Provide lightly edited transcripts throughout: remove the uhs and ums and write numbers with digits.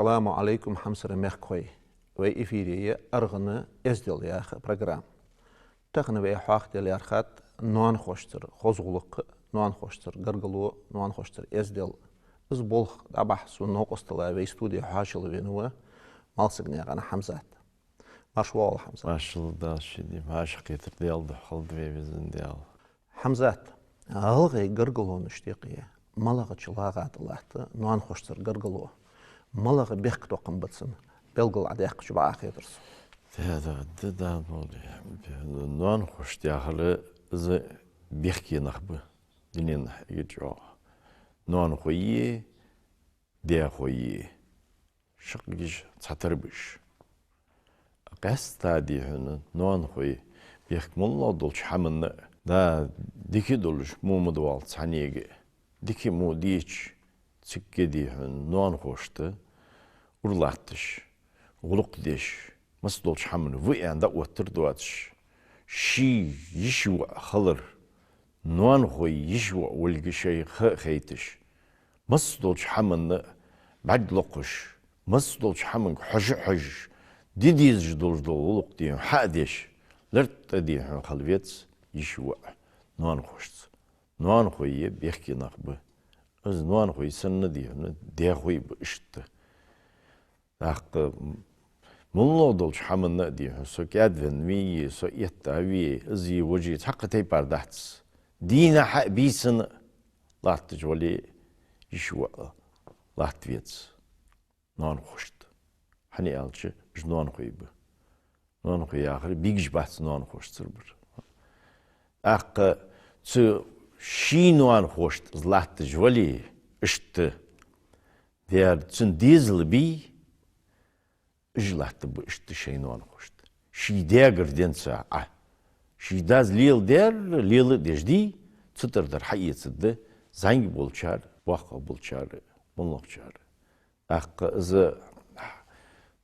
Assalamu alaikum hamsere mechkoi. Wij ifirië argene esdel jaag program. Tegen wij haachtel jargat non hoster, gozguluk non hoster, gargalo non hoster esdel. Is bolg dabah so nog ostela wij studie haashel wenua malsignia gana Hamzat. Marshwal Hamzat. Marshal da şimdi maaş getirdi haldı ve bizim de al. Hamzat. Algı gargalon iştiqiye. Malaga çılağa atlahtı non hoster gargalo. Malaga bek toqım bitsin. Belgil adaq şuba xedirsin. Da böyle. Non hoş diğerli iz bekki nahbu. Dinin geçiyor. Non hoyi de hoyi. Şıkgiş çatırmış. Qasta dihun non hoyi. Bek mulla dolç hamın da diki doluş mumud wal saniyege. Diki mu diç çıkke dihun non hoştu. Urlattış. Uluk deş. Mas dolç hamın bu yanda otur duatış. Şi yişu xalır. Non hoy yişu ulgi şey xeytiş. Mas dolç hamın bad loquş. Mas dolç hamın huj. Didiz dolç uluk diyor. Ha deş. Lert diyor xalvet yişu. Non hoş. Non hoy bekki naqbu. Az non hoy sınne diyor. De hoy bu işti. Hakkı mulla dolç hamın diyor. So kadven vi so yetta vi zi voji hakkı teypar dahts. Dina bisin lahtı joli işwa lahtvets. Non hoşt. Hani alçı non koybu. Non koy ahir bigj bahs non hoştır bir. Hakkı su şi non hoşt lahtı joli işti. Der çün dizel bi İjlahtı bu işte şeyini onu koştu. Şidegir dense ah. Şidaz lil der, lil dejdi, çıtırdır hayıtsıdı. Zangi bolçar, vaka bolçar, bunlukçar. Akı ızı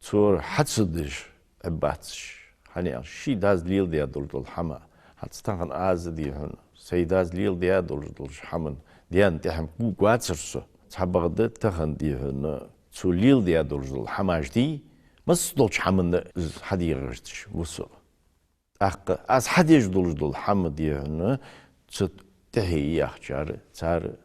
çor hatsıdır ebbatış. Hani şidaz lil der doldul hama. Hatstan azı diyun. Seydaz lil der doldul hamın. Diyen teham guatsırsı. Sabagdı tahın diyun. Çu lil der doldul hamajdi. Mas dolç hamında hadi yığırtış vusu. Akı az hadi yüzdol hamı diyene çıt tehi yaxçarı çarı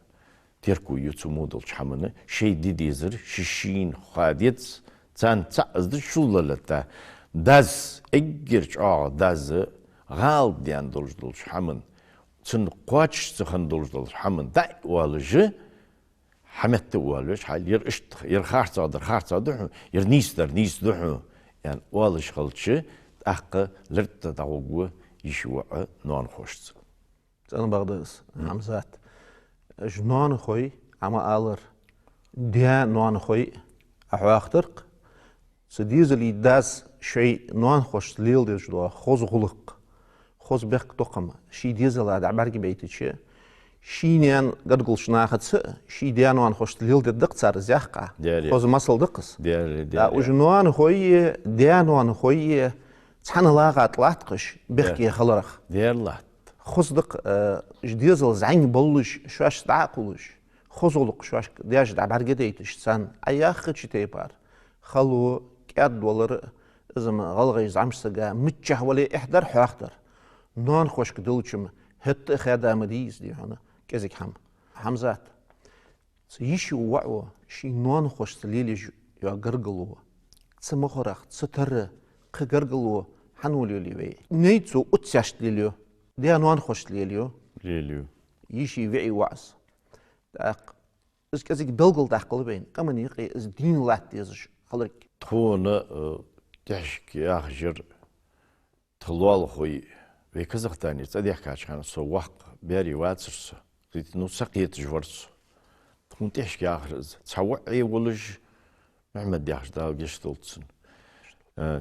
terku yutumu dolç hamını şey didizir şişin xadiyet çan çazdı şullalata daz eggirç ağa dazı gal diyen dolç hamın çın qoç sıxın dolç hamın da walıcı حمدت والش حال يرشت خارصادر يرنيس دحو يعني والش خلتشي أحق لرت دعوة يشوع نون خوشت. أنا بغداد حمزات جنون خوي أما آلر ديا نون خوي أحواخترق سديز اللي داس شيء نون خوش ليل ديجوا خوز غلق خوز بيك تقم شي ديزل هذا عبارة بيتشي شينيان قرقل شناخت شيديان وان خوش ليل دق صار زيحقا خوز مصل دقس وجنوان خوي ديان وان خوي تحن لاغا طلعتقش بخكي خلرخ ديال لات خوز دق جديزل زعين بلش شواش تعقلش خوز غلق شواش دياج دع برقديتش سان اياخ تيبار خلو كاد دولار ازم غلغي زعمش سقا متشه ولي احضر حاختر نون خوش كدلشم هت خدام ديز دي هنا كذا حمزات سيشي وعو شي نون خوش تليلي يا غرغلو سمخرخ ستر قرغلو حنولي لي نيتو اتشاشت ليليو دي نون خوش ليليو يشي وعي وعس داق اس كذا دلغل داقل بين كمان يقي از دين لات ديزش خلك تون تحكي اخجر تلوال خوي ve Kazak'tan sadiyah kaçkan soğuk beri vatsırsa zeytinu sakiyet jvarsı tunteş ki ahırız çavuği oluş Mehmet yaxş dal geçti olsun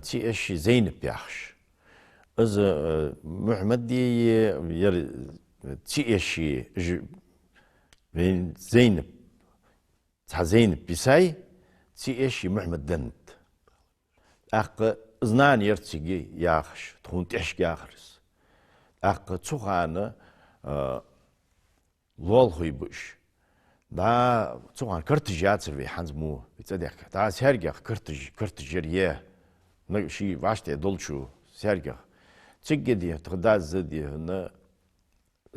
ti eşi Zeynep yaxş az Mehmet diye yer ti eşi ve Zeynep ta Zeynep bisay ti eşi Mehmet dent akı znan yertigi yaxş tunteş ki ahırız Akı çoğanı lol huybuş. دا طبعا كرتجات في حنز مو بتصدق دا سرجع كرتجريه نشي واشته دولشو سرجع تجدي تغدا زدي هنا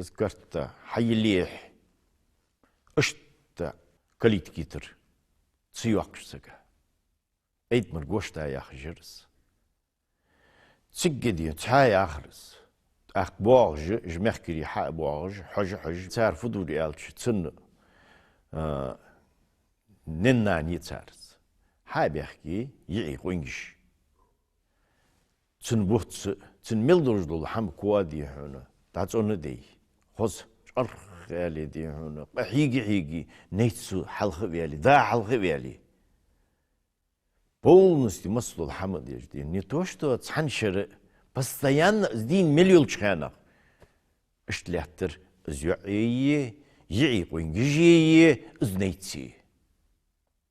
ذكرت حيليح اشت كليت كيتر تسيوقش سكا ايت مرغوشتا يا خجرس تجدي تحاي اخرس اخ بورج جمركري حق بورج حج تعرفوا دوري الش تسن ننا نيتسارس هاي بيحكي يعي قوينجش تن بوتس تن ميلدوج دول حم كوادي هنا تاعون دي خص شرخ غالي دي هنا حيجي نيتسو حلخ بيالي دا حلخ بيالي полностью مسلو الحمد يجدي не то что تحنشر постоянно دين مليون شخانة اشتلاتر زيعي يعي قوينجي زنيتسي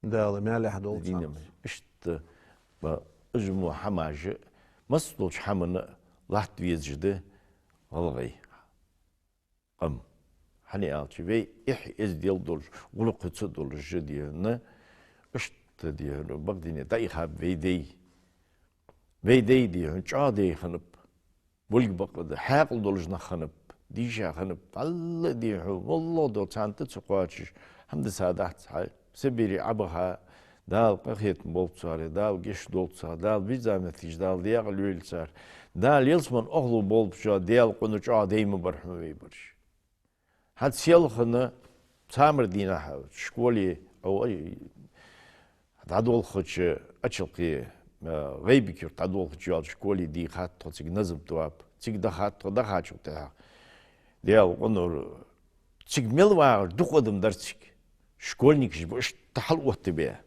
دال مالي حدول دينم اشت اجمو حماج مسلوش حمن لحت ويزجده والله حني آلتي بي إح إز ديال دولج ولقد دولج ديالنا اشت ديالو بقديني دايخا بيدي ديالو جا دي خنب بولك بقد حاقل دولج نخنب ديجا خنب الله ديالو والله دو تانت تسقواتش حمد سادات سبيري عبها دال قخيت بولتسار دال جيش دولتسار دال بيزامتيش دال ديال ليلسار دال يلسمن أغلو بولتشا ديال قنوش عاديم برحمة بيبرش هاد سيالخنا تامر دينا حاول شكولي أو أي تعدول خدش أشلقي غيبكير تعدول خدش يال شكولي دي خاطر تيج نزب تواب تيج ده خاطر تاع ديال قنور تيج ملوار دخودم درتك شكولنيكش باش تحل وقت بيه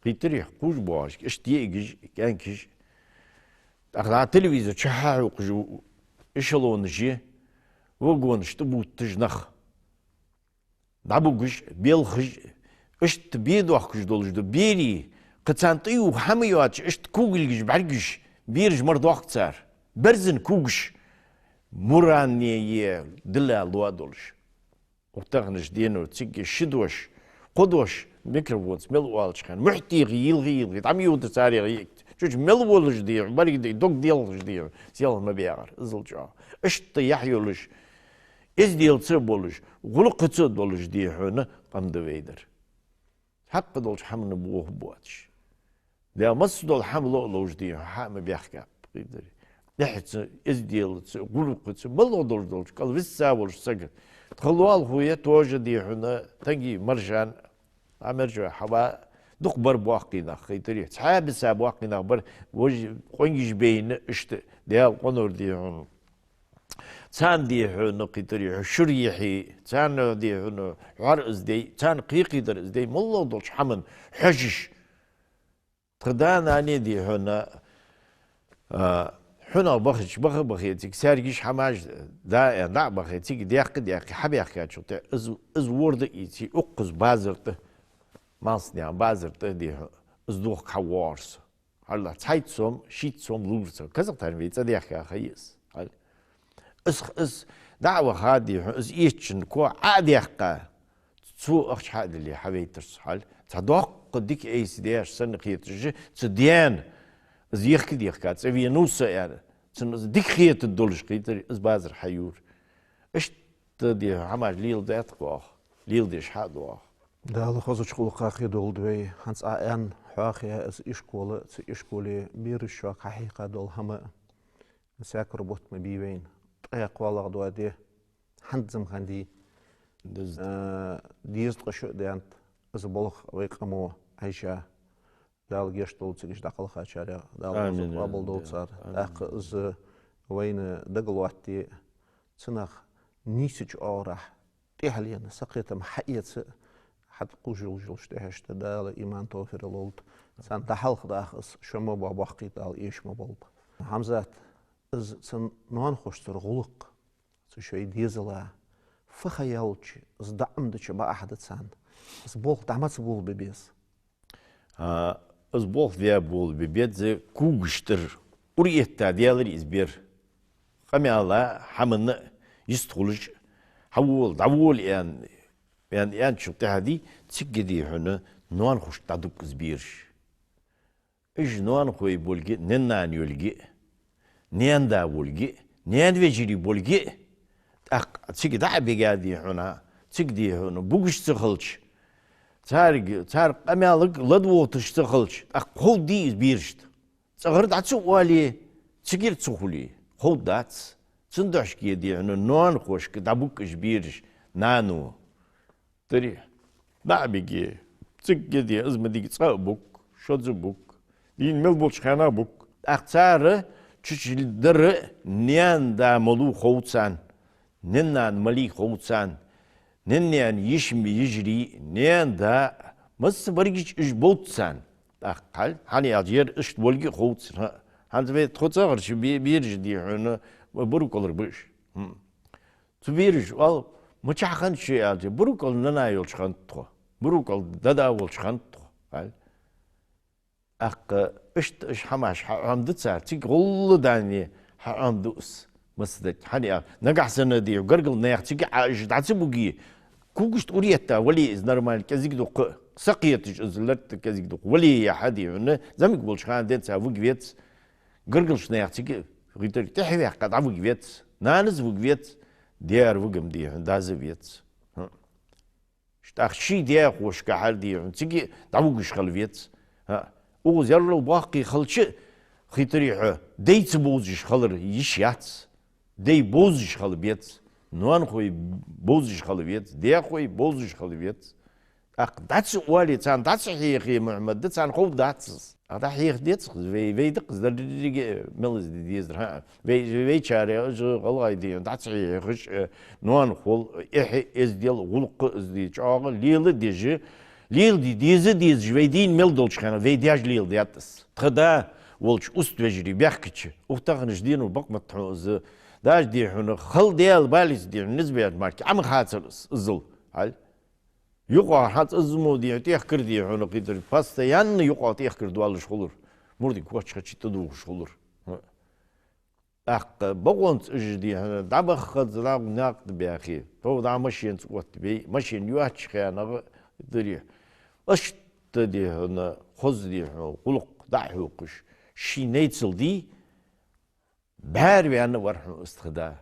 قيتريح قوش بواش اش ديجي كان كيش اخذ التلفزيون شحاح وقجو اشلون جي وقون شتبوت تجنخ دابوغش بيلخج اشت بيدو اخكش دولج دو بيري قتانطيو حميواتش اشت كوغلجش بعرقش بيرج مرضو اختار برزن كوغش مراني دلا لوا دولج وتغنش دينو تسيكي شدوش قدوش ميكروفونز ملوالش كان محتي غيل تعميو تساري غيك شوش ملولش دي بريك دي دوك ديالش دي سيال ما بيعر ازلجا اشت يحيولش از ديال تسبولش غلق تسدولش دي هنا قام دويدر حق دولش حمل بوه بواتش ده مس دول حمل لوش دي حام بيحكي قيدر نحت از ديال غلق تسبول دولش قال بيساولش سكت تخلوال خويا توجد دي هنا تجي مرجان امرجع حوا دق بر بواقينا خيتري صحاب ساب واقينا بر وج قنجش بين اشت ديال قنور دي هنا تان دي هنا قيتري شريحي تان دي هنا عرز دي تان قيقي در دي مولو دولش حمن حجش تخدان اني دي هنا حنا بخيتك سارجيش حماج دا نا بخيتك ديق حبيخ شو تاع از ورد ايتي اقز بازرته ماسنيا بازرته دي از دوخ حوارس هلا تايتسوم شيتسوم لورس كذا تنويت ديق خيس هل اس دعوه هادي از ايتشن كو عاديق سو اخش حد اللي حبيترس هل تدوق ديك ايس دياش سنقيتج تديان زيخ كديخ كات في نوسا يعني تن ديك خيت الدولش قيتر از بازر حيور اش تدي عمل ليل دات قوا ليل ديش حد وا دال خوز شغل قاخي دول دوي هانس ان حاخي از اشكولي بير شو حقيقه دول هما ساكر بوت مبيوين اقوالا دو دي حنزم خندي ديز قشو دانت از بولخ ويقمو عيشه دال جيش دولتسيش داخل خاشاريا دال قبل دولتسار اخ از وين دغلواتي تنخ نيسج اورح تهلين سقيتم حيت حد قوجل شتهشت دال ايمان توفر لولت سان تحلق داخس شمو بابقي دال ايش مبول حمزات از سن نون خوشتر غلق شوي ديزلا فخيالش از دعمدش با احد سان از بول دعمت بول ببيس از بول فيا بول ببيت زي كوغشتر وريتا ديالري ازبير قمي الله حمن يستخلج حول دعول يعني يعني شو هذه تسجدي هنا نوان خوش تعدوك زبيرش إيش نوان خوي بولجي ننان يولجي نيان دا بولجي نيان فيجري بولجي تسجد عبي قادي هنا تسجدي هنا بوجش تخلش تارق أمالك لدو تشتخلش خود دي زبيرشت تغرد عتسو والي تسجير تسخولي خود دات صندوقش كيدي هنا نوان خوش كدابوك زبيرش نانو تري لا بيجي تسجدي أزمة دي تصابوك شو تزبوك دين ملبوش خانا بوك أختار تشيل در نيان دا ملو خوتسان ننان ملي خوتسان ننان يشمي يجري نيان دا مس بريجش إش بوتسان أقل هني أجير إش بولجي خوتسان هنز بيت خوتسان شو بيرج دي هنا بروك olur بيش تبيرج وال متشحن شيء أجي بروك لنا يلشخن تو بروك دادا يلشخن تو قال إش حماش حمدت ساعة تيجي غل داني حمدوس مسدت حني نجح سنة دي وقرقل نيح تيجي عايش تعتبوجي كوكش توريتا ولي إز نورمال كذيك دوق سقيتش إزلت كذيك دوق ولي يا حدي هنا زمك بولشخان دين سافوج فيتس قرقلش نيح تيجي غيتر تحوي قد عفوج فيتس نانز فوج فيتس ديار وقم دي داز فيتس شتاخ شي ديار خوش كحال دي تيجي تعوجش خل فيتس ها وزير الباقي خلش خيتريح ديت بوزش خلر يشياتس دي بوزش خل بيتس نوان خوي بوزش خل بيتس دي خوي بوزش خل بيتس داتس والي تان داتس حيخي محمد داتس خوب داتس هذا حيخ ديتس في دقز درجي ملز دي زرها في شارع جو الله يدي داتس حيخش نوان خول إحي إز ديال غلق إز دي شاغ ليل ديجي ليل ديز جويدين ملدولش خانا في دياج ليل دياتس تخدا ولش أست وجري بيحكيش وقتاغنش دين وبق متحوز داش دي حنا خل ديال باليس دي نسبة مارك عم خاطر الزل هل يقع حات ازمو دي تيخكر دي حنا قدر باستا ين يقع تيخكر دوالش خلور مردي كواتش خاتشي تدوش خلور بقونت اج دي حنا دابا خد راب ناقد بياخي تو دا ماشين سوات بي ماشين يواتش خانا دري اش تدي هنا خز دي قلق دحوقش شي نيتسل دي بار بأنه ورحنا استخدام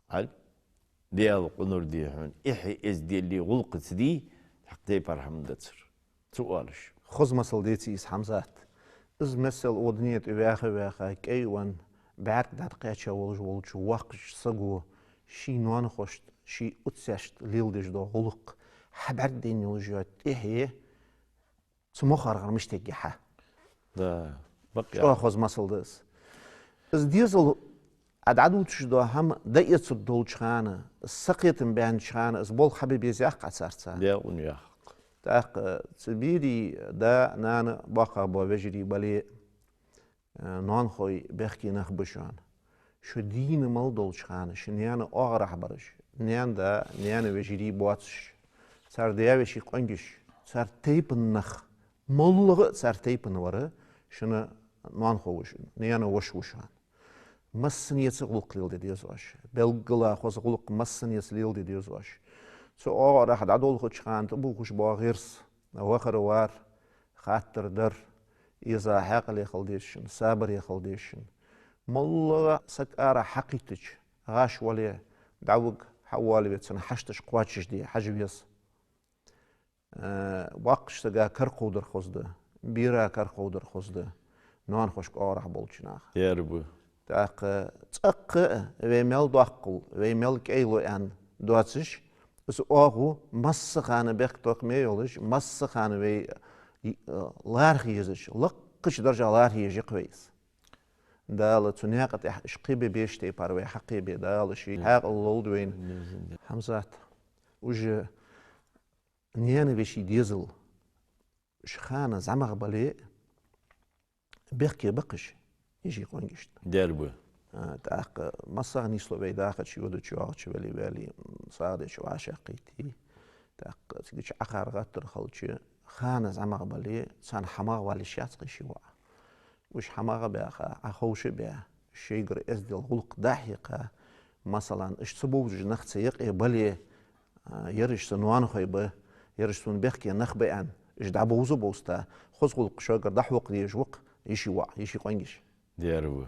هل ديال قنور دي هون إحي إز دي اللي غلقت دي حقتي برحم دتر سؤالش خذ مثل ديتي إس حمزات إز مثل أودنية إباخة كيوان بعد دقيقة ولج وقش سقو شي نوان خوشت شي أتساشت ليل ديش دو غلق حبر دين يوجد إحي سمخار غرمش تجيحة ده بقى شو خذ مثل ديس إز ديزل عدو تشدو هم دقيقة الدول شخانة السقيت بين شخانة إز بول حبيبي زياق عسارتها ده ونياق تاق تبيري دا نانا باقا بوجري بالي نان خوي بيحكي نخبشان شو دين مال دول شخانة شنيانا أغرح برش نيان دا نيانا وجري بواتش صار دياوشي قنجش صار تيبن نخ ملغ صار تيبن ورا شنا نان خوش نيانا وشان مسن يتغلق ليل دي يزواش بلغلا خوز غلق مسن يسليل دي يزواش سو راح عدول خوش خان تبو خوش باغيرس واخر وار خاطر در إذا حقل يخلديشن صابر يخلديشن ملغ سكارة حقيتش غاش ولي دعوق حوالي بيتسن حشتش قواتش دي حجبيس واقش تجا كرقودر خوزده بيرا كرقودر خوزده نوان خوش راح بولشناخ يا رب تاق ويمل داقل ويمل كيلو ان دواتش اس اوغو مسخانه بك توك ميولش مسخانه وي لارخيزش لقش درجه لارخيج كويس دال تنيقت اشقيبي بيشتي باروي حقيبي دال شي حق اللودوين حمزات وج نيانه بشي ديزل شخانه زعما بالي بيحكي بقش يجي قونجشت دربه تاق مصر نيسلو بيداخل شي ودو شو بالي بالي صار شو عاشقيتي تاق تيجي اخر غتر خلشي خانه زعما بالي سان حمار والي شاتقي شي وش حمار بها اخوش بها شيغر از ديال غلق دحيقه مثلا اش سبوج نختيق بالي يرش سنوان خيبة يرش سون بيحكي نخبة عن إيش دعبوزو بوستا خذ شو قر دحوق ديجوق يشي وع يشي قنجش ديرو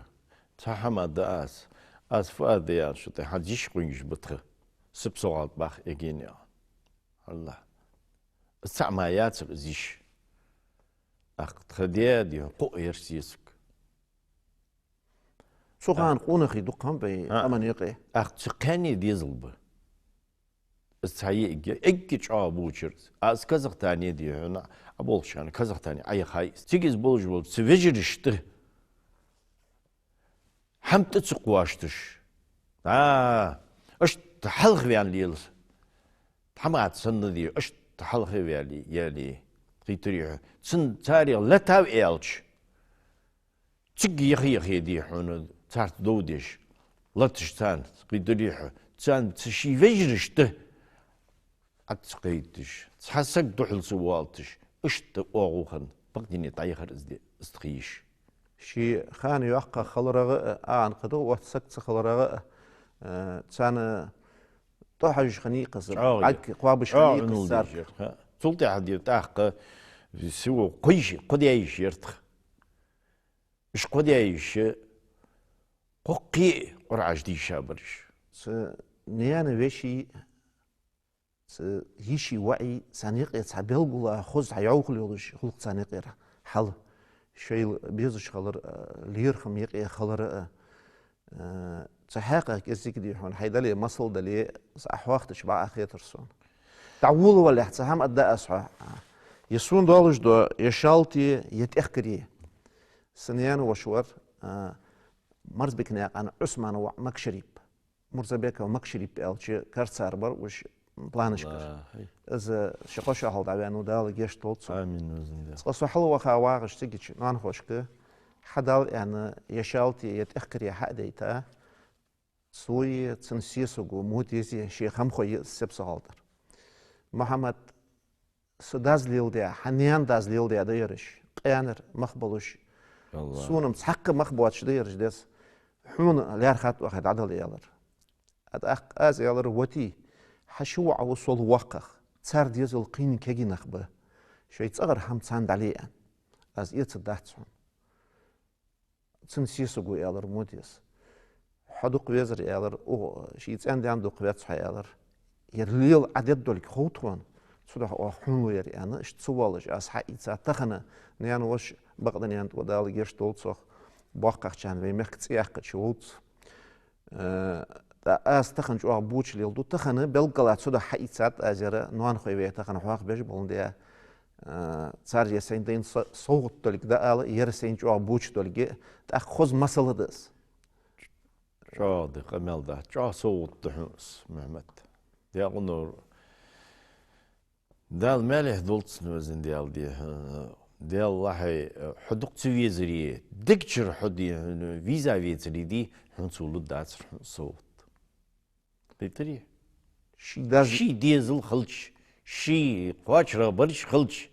تحما داس از فؤاد ديال شو تحجيش قنجش بطخ سبسوغات باخ اجينيا الله السعمايات بزيش اخ تخديا دي قو يرسيسك سو خان قونخي دقهم بي أمن يقي اخ تقاني دي زلبه السعي اجي بوشرز از كازاختاني دي هنا ابولشان كازاختاني اي خايس تيجيز بولج بول سويجرشته هم تتسقواشتش اش تحلخ بيان ليلس تحمات سن دي اش تحلخ بيالي يالي قيتريح سن تاريخ لا تاو ايلش تيجي يخي دي حون تارت دوديش لا تشتان قيتريح تان تشي فيجرشته أتسقيتش تحسك دحل سوالتش اش تقوغوخن بقديني طايخر ازدي استخيش شي خان يوقع خلرغ آن قدو واتسكت خلرغ تسان طاحج خنيقة عك قوابش خنيقة سارك سلطي عدي تاق سوى قيش قديش يرتخ اش قديش قوقي قرعش دي شابرش نيانا ويشي يشي وعي سانيق يتعبيل قولا خوز حيوخ ليولش خلق سانيق حل شيء بيزش خلر ليرخم يقي خلر تحقق كذيك دي هون حيدلي مصل دلي أحواخت شبع أخيترسون تعول ولا احتسام أداء أسحى يسون دولش دو يشالتي يتأخري سنيان وشور مرز بكناق أنا عثمان ومكشريب مرز بك ومكشريب ألشي كارتساربر وش بلانش كر إذا شقوش أهل دعوانو دال جيش تولتسو آمين وزن قصو حلوة خواغش تيجي نان خوشك حدال يعني يشالتي يتأخري حق ديتا سوي تنسيسو موتيزي شيخ هم خوي سبس غالدر محمد سداز ليل ديا حنيان داز ليل ديا ديرش قيانر مخبلوش سونم تحق مخبواتش ديرش ديس حون ليار خات واحد عدل يالر أدأق أز يالر وتي حشوع وصول وقخ تسار ديزل قين كيجي نخبه شوي تصغر هم تساند عليه أز إيت داتسون تنسيسو يالر موتيس حدوق ويزر يالر او شيت عندي عنده قوات حيالر يرليل عدد دولك خوتون صدق او حنو يري انا اش تصوالج اس حقيقه تخنه نيان وش بقدن يانت ودال جيش دولصخ باقق كان وي مخت ياق شوت دا اس تخن جو بوچ ليل دو تخنه بلقلات صدق حقيقه ازر نوان خوي تخنه حق بيج بولنديا صار يسين دين صوت دولك دا ال يرسين جو بوچ دولك تا خوز مسلدس شاد قمل ده جا صوت دهنس محمد ديال نور دال ماله دولت نوزن ديال الله حدق تسويزري دكتور حدي فيزا فيزري دي حنسولو دات صوت بيتري شي ديزل خلش شي قواچرا برش خلش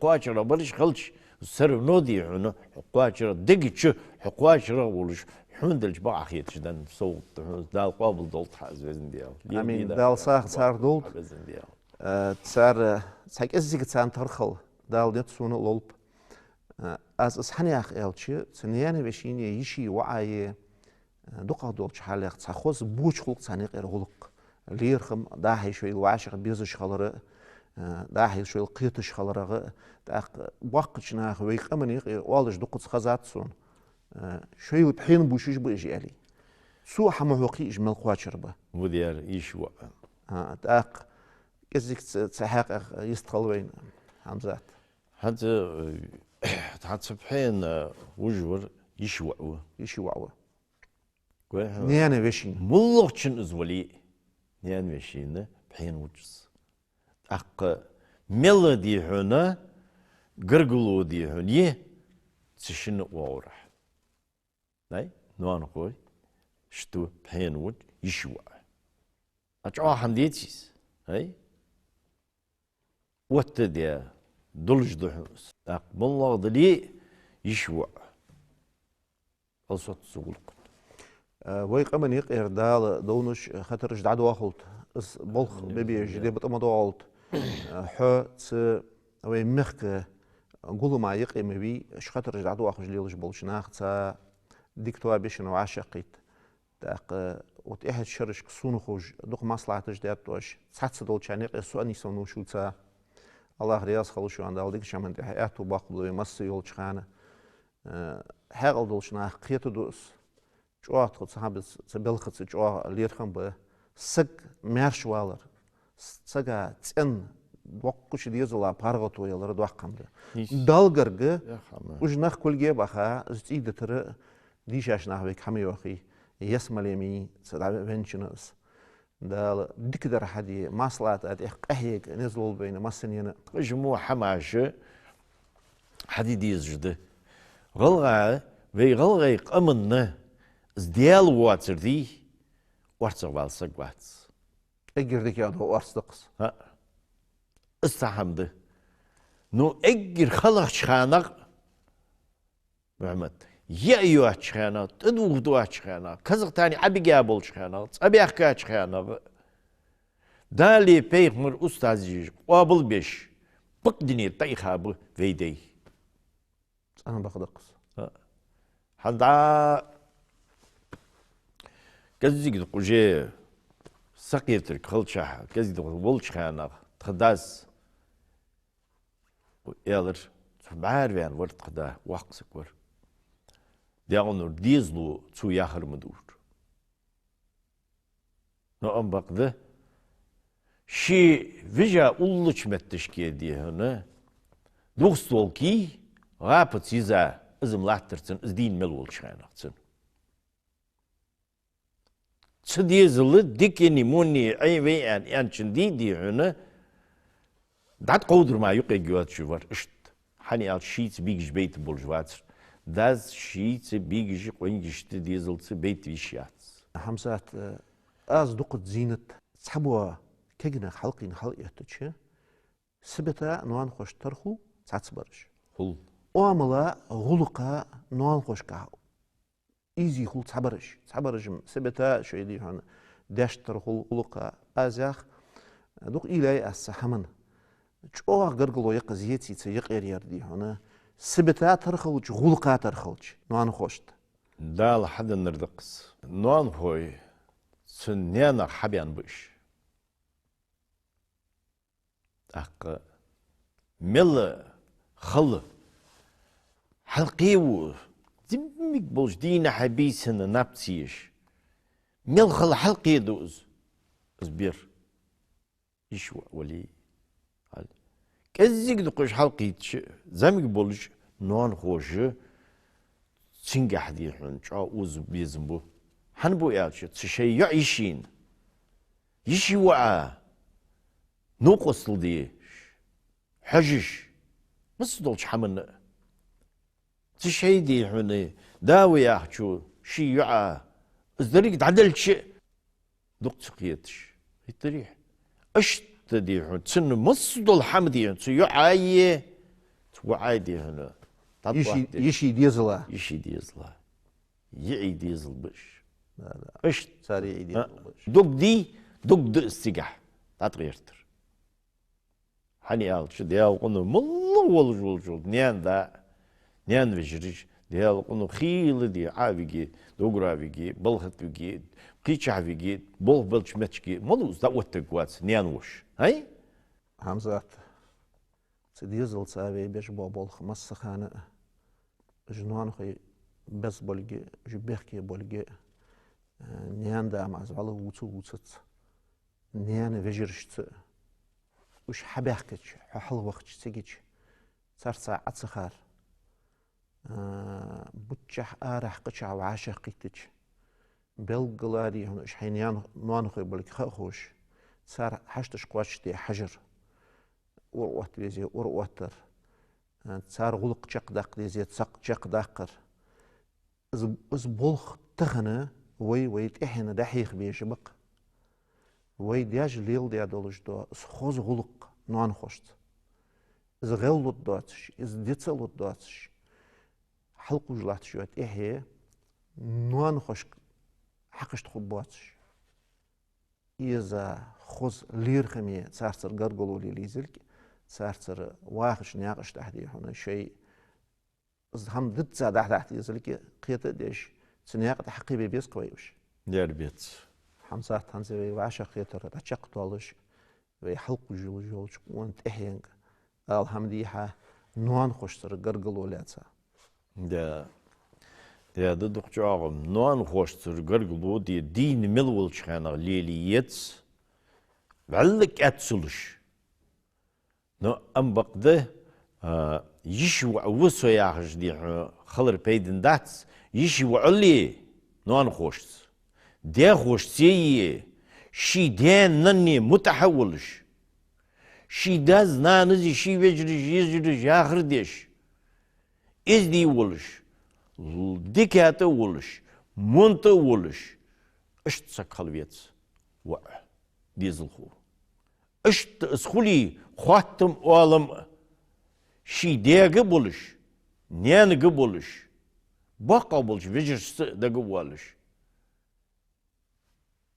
قواچرا برش خلش سر نودي هنا قواچرا دكتور قواچرا ولش حمد الجباع أخيت جدا صوت دال قابل دولت حاز بزن ديال أمين دال صار دولت بزن ديال صار سايك إزيك تسان ترخل دال نت سون لولب از إسحني أخ إلشي سنيانة بشيني يشي وعي دقة دولت حالك تخوز بوش خلق سانيق إرغلق ليرخم داهي شوي الوعشق بيزش خلره داهي شوي القيتش خلره داق وقت ناخ ويق أمني والج دقة خزات سون شوي بحين بوشيش بيجي سو حموقي إجمال قواتشربه وديار يشوى داق كزيك تحقق يستقل وين حمزات حتى بحين وجور يشوى نيانا بشين ملوكشن ازولي نيانا بشين بحين وجز اق ميلودي هنا غرغلو دي هني تشن وورح ناي نوان خوي شتو بحين وج يشوى اجوا حمديتيس هاي وتديا دولج دحوس اقبل الله دلي يشوى الصوت سوق ويق من يقير دال دونش خاطر جداد واخلت اس بولخ ببي جدي بتمدولت حو ت وي مخك قولوا ما يقيم بي شخاطر جدعدو اخو جليلش بولشناخ تا ديكتوا بيشن وعاشقيت داق وتأهد شرش كسون خوج دوق مصلحة جدات دوش تحت دول شانيق سؤالي سونو شو تا الله رياض خلوشو عند ديك شمن دي حياته باقبلو يمسي يول شخانة حاقل دول شناخ قيتو دوس جوا تخد صحاب تبلخت جوا ليرخم به سق مارش والر سقا تن وقش ديزلا بارغتو يلر دوقم ده دالغرغ وجناخ كل جيب اخا زتيد تر ديشاش ناخ كامي وخي يسمليمي صدع فينشنس دال ديك در حدي ماصلات اد قهيق نزلوا بين مسنين جموع حماش حدي ديز جده غلغا وي غلغا يقمن زديال واتر دي واتر والسق واتس اجردك يا دو ارصدقس ها استحمد نو اجر خلق شخانق محمد يا ايوه شخانق تدوغ دوا شخانق كزق تاني ابي جابل شخانق ابي احكا شخانق دالي بيغمر استاذ قابل بيش بقدني طيخاب فيدي انا بخدقس حدا كزيك دقوجي سقيتر خلشة كزيك دقول شخانق تخداس يالر بعرفان ورد خدا وقسك ور ديانور ديزلو تو ياخر مدور نو ام بقده شي فيجا اولش متشكي دي هنا دوستول كي غابت سيزا ازم لاترتن ازدين ملول شانقتن تديزل ديكني موني اي وي ان انشن دي هنا دات قودر ما يقي جوات شوار اشت حني al شيت بيجش بيت بولجواتر داز شيت بيجش قوينجشت ديزلت بيت ويشيات حمزات از دقت زينة تحبوا كجنا حلقين حلقيتش سبتا نوان خوش ترخو تعتبرش هل وعملا غلقا نوان خوش كاو ايزي خل تعبرش سبتا شو يدي هون داش ترخو غلقا ازاخ دوق إلهي السحمن جوا غرغلو يقزيتي تيقير يردي هنا سبتا ترخلج غلقا ترخلج نوان خوشت دال حد نردقس نوان هوي سنيانا حبيان بش اق مل خل حلقيو زمك بوش دينا حبيسنا نابتيش مل خل حلقي دوز زبير يشوى ولي كزيك دقوش حلقيتش زمك بولش نوان خوش تنجح دي حن اوز بيزنبو حنبو يالش تشي يعيشين يشي وعا نوقصل دي حجش مصدولش حمن تشي دي حن داوي ياحشو شي يعا ازدريك تعدلش دق سقيتش يتريح اشت دي حن تسن مصدول حمدي يعاي توعاي دي هنا يشي ديزلا يعي ديزل بش لا اشت ساري ديزل بش دوك دي دوك دو استجاح تغيرتر حني قال شو ديال قنو مالله والجول نيان نيان فيجريش ديال قنو خيل دي عافيجي دوغرافيجي بلخطيجي قيتش عافيجي بول بلش متشكي مالو زاوت تقوات نيان وش هاي حمزات تديزل سابي بيش بول خمس خانة جنوان خي بس بولجي جبيخكي بولجي نيان دا معزوالة ووتت نيان فيجرشت وش حبيخكتش حل وقت تيجيش ترسع أتسخار بتشح آرح قتشع وعاشق قيتش بلغلاري هون إش حينيان نوان خي بولك خوش صار حشتش قواتش دي حجر وروات بيزي ورواتر صار غلق جق داق ديزي تسق جق داقر از بولخ تغنى وي تحنا دحيخ بيجبق وي دياج ليل ديا دولش دو از خوز غلق نوان خوشت از غلط دواتش از ديتسلط دواتش حلقو جلات شوات نوان خوش حقش تخب بواتش إذا خز لير خمية تسارتر قرقلو لي ليزلك تسارتر واخش ناقش تحدي هنا شيء هم ضد زاد تحت يزلك قيت ديش سنياق تحقيبي بيس قويوش دير بيت حمزات هنزوي وعشا قيتر تشق طالش ويحلق جولش وانت إحيانك الحمديها نوان خوشتر قرقلو لاتسا ده ده دكتور نوان خوشتر قرقلو دي دين ملول شخانا ليليتس بعلك أتسلش نو أم بقده يشوع وسو ياخش دي خلر بيدن داتس يشوع علي نوان خوشت ده خوشتي شي دين نني متحولش شي داز نانزي شي وجرش يزرش آخر ديش إز دي ولش ديكاتا ولش مونتا ولش اشت سكال ويتس وع ديزل خو اشت اسخولي خواتم اوالم شي ديگه بولش نيانگه بولش باقا بولش وجرش دگه والش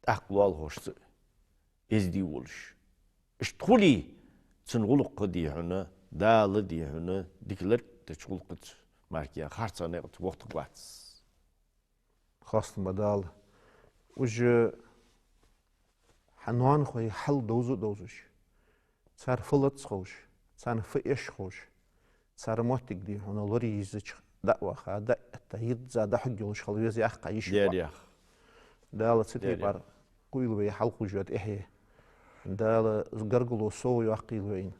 اقوال خوشت إز دي ولش اشت خولي تنغلق دي هنا دال دي هنا ديكلر تشغلقت ماركيا خارصانه وقت قواتس خاصة بدال وج حنوان خوي حل دوزش صار فلت خوش صار فئش خوش صار موتك دي هنا لوري يزج دعوة خا تهيد زاد حجوش خلويز يا قايش دير يا دال ستي بار قويل وي حلق جوات إحيه دال زقرقلو سو يقيل وين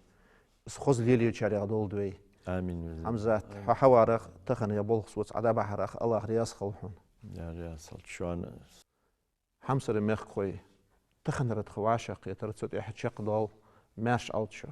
سخوز ليليو تشاري غدول دوي آمين حمزات حوارق تخن يا بولخ وص عدا بحرق الله رياس خلحون يا صل شوان حمسر ميخ خوي تخن رد خواشق يترتسوت إحد شق دول ماش ألتشو